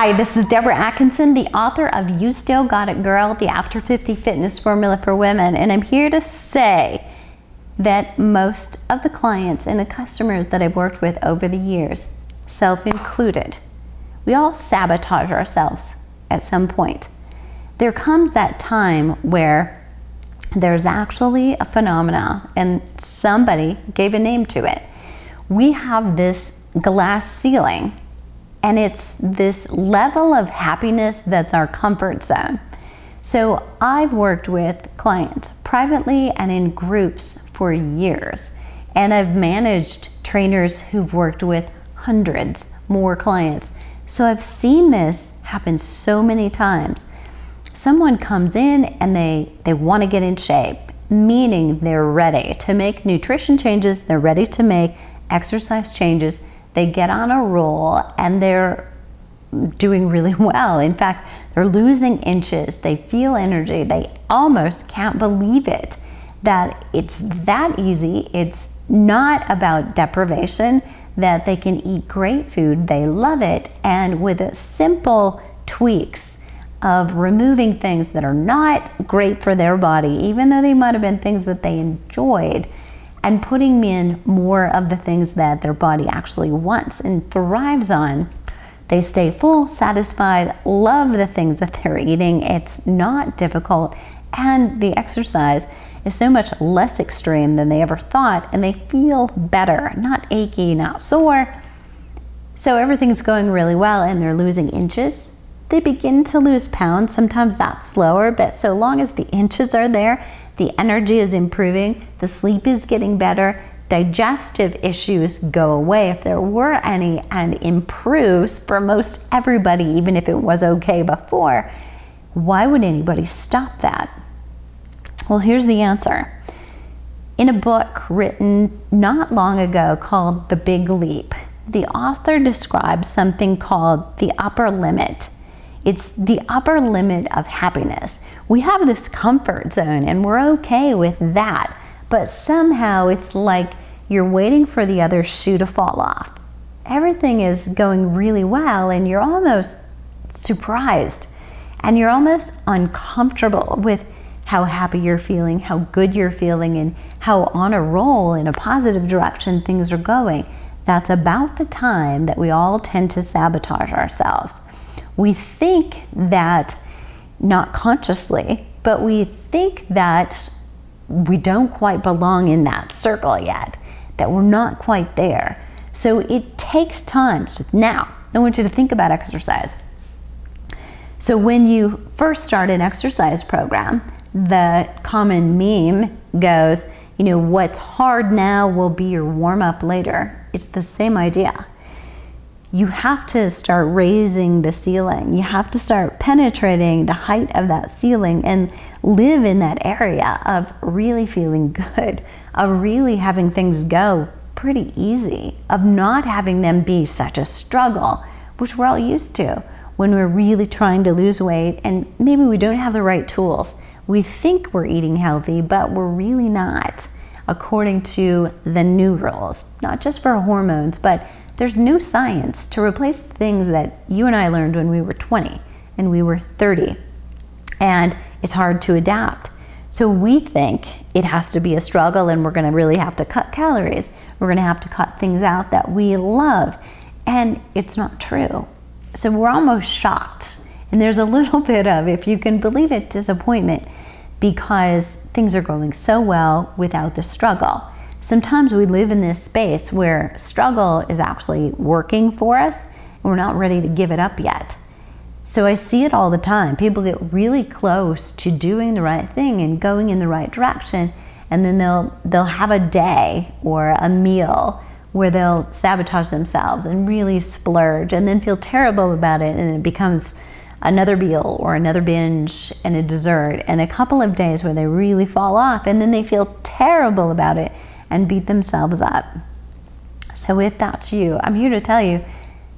Hi, this is Deborah Atkinson, the author of You Still Got It Girl, the After 50 Fitness Formula for Women, and I'm here to say that most of the clients and the customers that I've worked with over the years, self included, we all sabotage ourselves at some point. There comes that time where there's actually a phenomena and somebody gave a name to it. We have this glass ceiling, and it's this level of happiness that's our comfort zone. So I've worked with clients privately and in groups for years, and I've managed trainers who've worked with hundreds more clients. So I've seen this happen so many times. Someone comes in and they want to get in shape, meaning they're ready to make nutrition changes, they're ready to make exercise changes. They get on a roll and they're doing really well. In fact, they're losing inches, they feel energy, they almost can't believe it, that it's that easy. It's not about deprivation, that they can eat great food, they love it, and with a simple tweaks of removing things that are not great for their body, even though they might have been things that they enjoyed, and putting in more of the things that their body actually wants and thrives on, they stay full, satisfied, love the things that they're eating. It's not difficult, and the exercise is so much less extreme than they ever thought, and they feel better, not achy, not sore. So everything's going really well, and they're losing inches. They begin to lose pounds. Sometimes that's slower, but so long as the inches are there, the energy is improving, the sleep is getting better, digestive issues go away if there were any, and improves for most everybody, even if it was okay before. Why would anybody stop that? Well, here's the answer. In a book written not long ago called The Big Leap, the author describes something called the upper limit. It's the upper limit of happiness. We have this comfort zone and we're okay with that, but somehow it's like you're waiting for the other shoe to fall off. Everything is going really well and you're almost surprised and you're almost uncomfortable with how happy you're feeling, how good you're feeling, and how on a roll in a positive direction things are going. That's about the time that we all tend to sabotage ourselves. We think that, not consciously, but we think that we don't quite belong in that circle yet, that we're not quite there. So it takes time. So now, I want you to think about exercise. So when you first start an exercise program, the common meme goes, what's hard now will be your warm-up later. It's the same idea. You have to start raising the ceiling. You have to start penetrating the height of that ceiling and live in that area of really feeling good, of really having things go pretty easy, of not having them be such a struggle, which we're all used to when we're really trying to lose weight and maybe we don't have the right tools. We think we're eating healthy, but we're really not, according to the new rules, not just for hormones, but there's new science to replace things that you and I learned when we were 20 and we were 30. And it's hard to adapt. So we think it has to be a struggle and we're gonna really have to cut calories. We're gonna have to cut things out that we love. And it's not true. So we're almost shocked. And there's a little bit of, if you can believe it, disappointment because things are going so well without the struggle. Sometimes we live in this space where struggle is actually working for us and we're not ready to give it up yet. So I see it all the time. People get really close to doing the right thing and going in the right direction, and then they'll have a day or a meal where they'll sabotage themselves and really splurge and then feel terrible about it, and it becomes another meal or another binge and a dessert and a couple of days where they really fall off, and then they feel terrible about it and beat themselves up. So if that's you, I'm here to tell you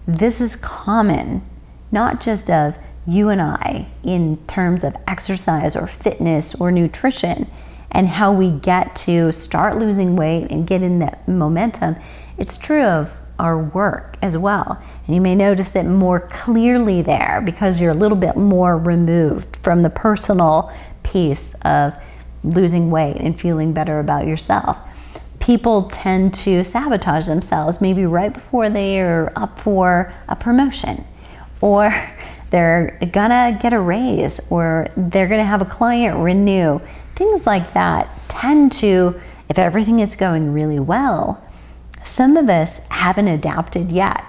this is common, not just of you and I in terms of exercise or fitness or nutrition and how we get to start losing weight and get in that momentum. It's true of our work as well. And you may notice it more clearly there because you're a little bit more removed from the personal piece of losing weight and feeling better about yourself. People tend to sabotage themselves maybe right before they are up for a promotion, or they're gonna get a raise, or they're gonna have a client renew. Things like that tend to, if everything is going really well, some of us haven't adapted yet.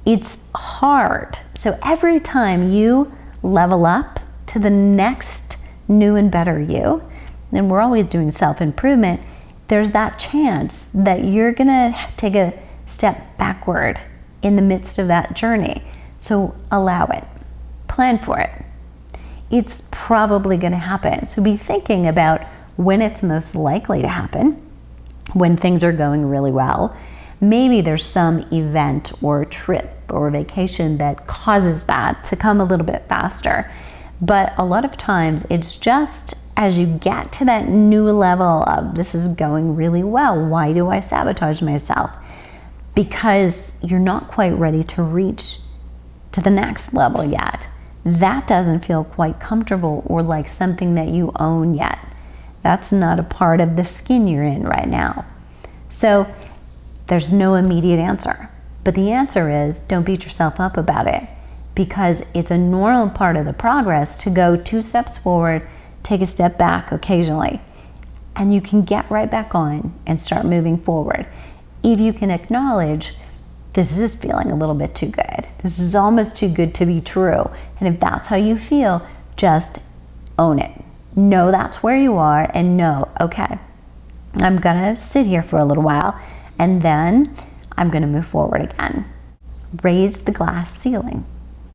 It's hard. So every time you level up to the next new and better you, and we're always doing self-improvement, there's that chance that you're gonna take a step backward in the midst of that journey. So allow it, plan for it. It's probably gonna happen. So be thinking about when it's most likely to happen, when things are going really well. Maybe there's some event or trip or vacation that causes that to come a little bit faster. But a lot of times it's just as you get to that new level of this is going really well, why do I sabotage myself? Because you're not quite ready to reach to the next level yet. That doesn't feel quite comfortable or like something that you own yet. That's not a part of the skin you're in right now. So there's no immediate answer. But the answer is don't beat yourself up about it, because it's a normal part of the progress to go 2 steps forward, take a step back occasionally, and you can get right back on and start moving forward. If you can acknowledge, this is feeling a little bit too good. This is almost too good to be true. And if that's how you feel, just own it. Know that's where you are and know, okay, I'm gonna sit here for a little while and then I'm gonna move forward again. Raise the glass ceiling.